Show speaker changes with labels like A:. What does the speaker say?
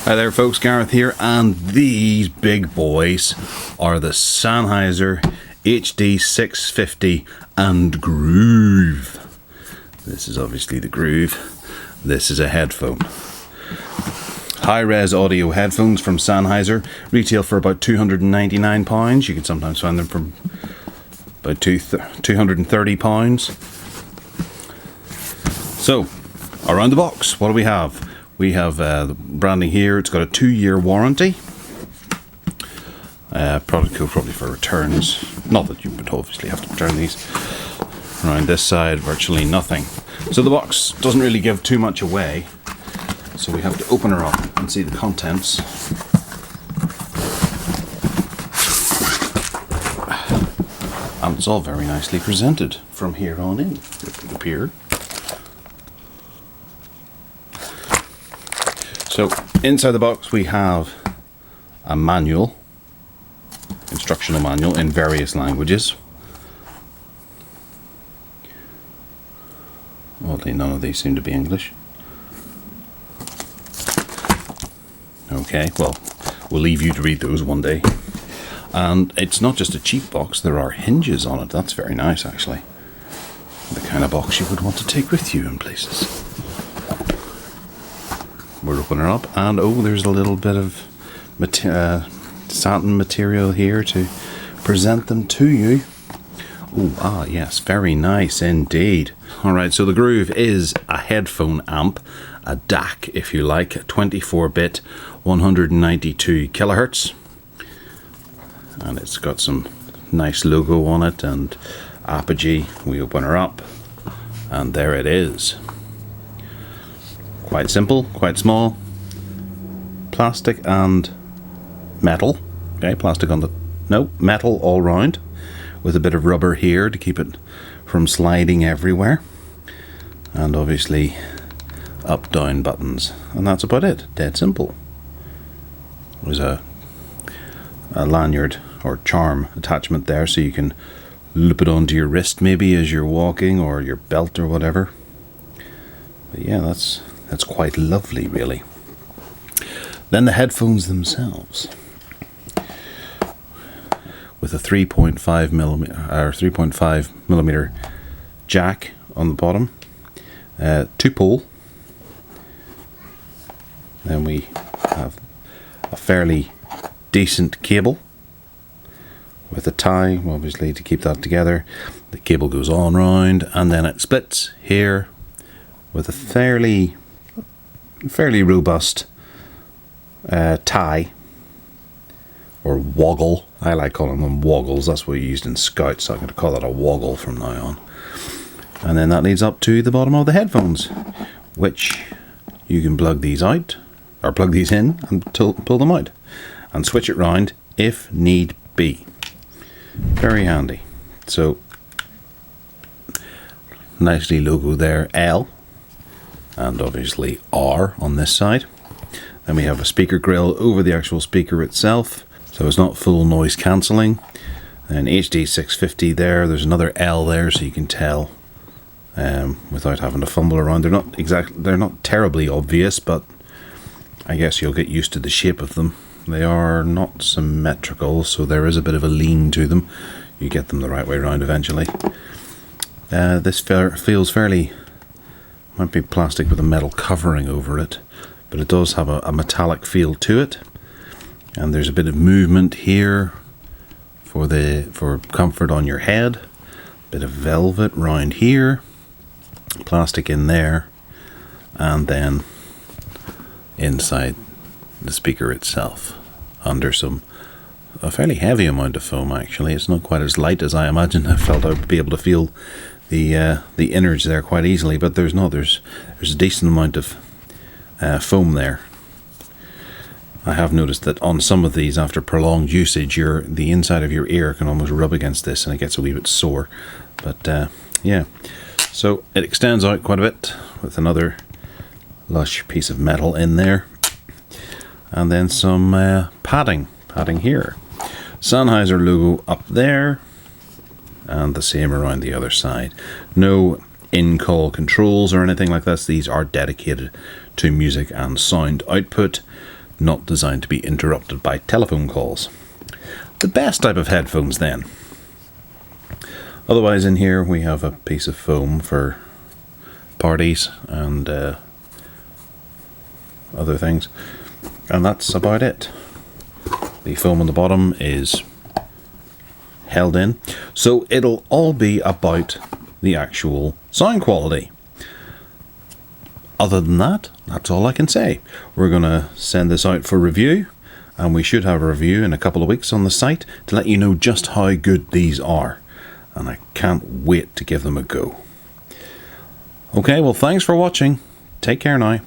A: Hi there folks, Gareth here, and these big boys are the Sennheiser HD650 and Groove. This is obviously the Groove. This is a headphone. High-res audio headphones from Sennheiser retail for about £299. You can sometimes find them for about £230. So, around the box, what do we have? We have the branding here. It's got a 2-year warranty. Product code probably for returns. Not that you would obviously have to return these. Around this side, virtually nothing. So the box doesn't really give too much away. So we have to open her up and see the contents. And it's all very nicely presented from here on in, it would appear. So inside the box we have a manual, instructional manual in various languages. Oddly, none of these seem to be English. Okay, well, we'll leave you to read those one day. And it's not just a cheap box, there are hinges on it. That's very nice, actually. The kind of box you would want to take with you in places. We'll open her up, and oh, there's a little bit of satin material here to present them to you. Oh, yes, very nice indeed. Alright, so the Groove is a headphone amp, a DAC if you like, 24-bit, 192 kilohertz. And it's got some nice logo on it and Apogee. We open her up, and there it is. Quite simple, quite small, plastic and metal. Okay, plastic on the, no, metal all round, with a bit of rubber here to keep it from sliding everywhere, and obviously up down buttons, and that's about it. Dead simple. There's a lanyard or charm attachment there, so you can loop it onto your wrist maybe as you're walking, or your belt or whatever. But yeah, that's quite lovely, really. Then the headphones themselves, with a 3.5 millimeter jack on the bottom, 2-pole. Then we have a fairly decent cable with a tie, obviously, to keep that together. The cable goes on round, and then it splits here with a fairly robust tie, or woggle. I like calling them woggles. That's what you used in Scouts, so I'm going to call that a woggle from now on. And then that leads up to the bottom of the headphones, which you can plug these out, or plug these in and pull them out, and switch it round if need be. Very handy. So nicely logo there, L, and obviously R on this side. Then we have a speaker grill over the actual speaker itself, so it's not full noise cancelling. And HD650 there, there's another L there, so you can tell without having to fumble around. They're not terribly obvious, but I guess you'll get used to the shape of them. They are not symmetrical, so there is a bit of a lean to them. You get them the right way around eventually. This feels fairly, might be plastic with a metal covering over it, but it does have a metallic feel to it. And there's a bit of movement here for comfort on your head. Bit of velvet round here, plastic in there, and then inside the speaker itself, under a fairly heavy amount of foam. Actually, it's not quite as light as I imagined. I felt I would be able to feel the innards there quite easily, but there's a decent amount of foam there. I have noticed that on some of these, after prolonged usage, the inside of your ear can almost rub against this and it gets a wee bit sore. But yeah, so it extends out quite a bit with another lush piece of metal in there, and then some padding here. Sennheiser logo up there, and the same around the other side. No in-call controls or anything like this. These are dedicated to music and sound output. not designed to be interrupted by telephone calls. The best type of headphones then. Otherwise, in here we have a piece of foam for parties and other things, and that's about it. The foam on the bottom is held in, so it'll all be about the actual sound quality. Other than that, that's all I can say. We're going to send this out for review, and we should have a review in a couple of weeks on the site to let you know just how good these are, and I can't wait to give them a go. Okay, well, thanks for watching. Take care now.